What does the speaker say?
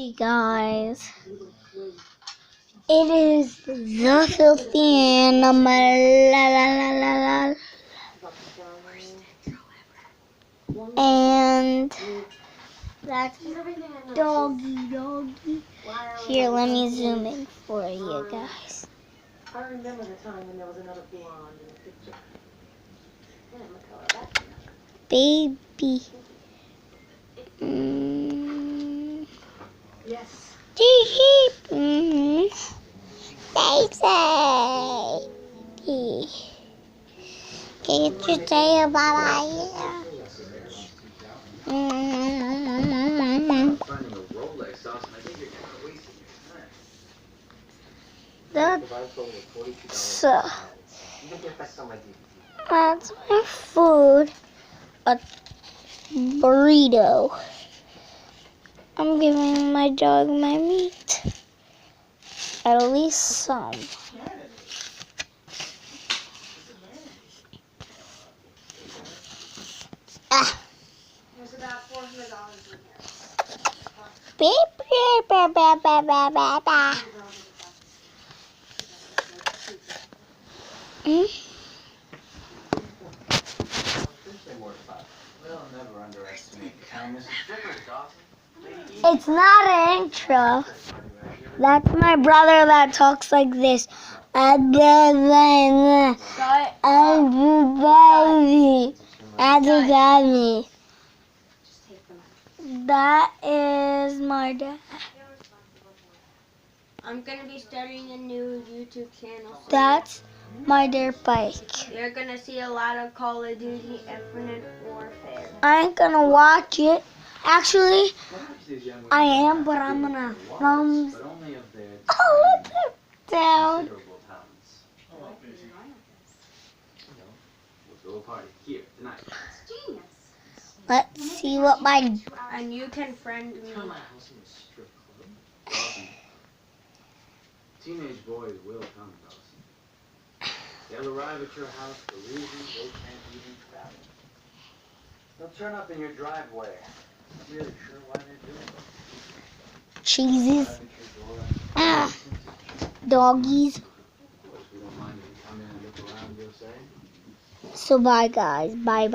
Hey guys, it is the Filthy Animal, la la la la la, and that's doggy. Here, let me zoom in for you guys. I remember the time when there was another blonde in the picture. Baby. Yes. Daisy. Can you just say a bye-bye? That's my food. A burrito. I'm giving my dog my meat. At least some. Ah. There's about $400 in here. It's not an intro. That's my brother that talks like this. Everybody. That is my dad. I'm going to be starting a new YouTube channel soon. That's my dirt bike. You're going to see a lot of Call of Duty Infinite Warfare. I ain't gonna watch it. Actually, I am, but I'm gonna thumbs all of them down. Let's see what my... And you can friend me. Teenage boys will come, Dawson. They'll arrive at your house for reasons they can't even fathom. They'll turn up in your driveway. Not really sure why they do it. Cheeses. Doggies. Of course, we don't mind if you come in and look around, you'll say. So bye guys. Bye.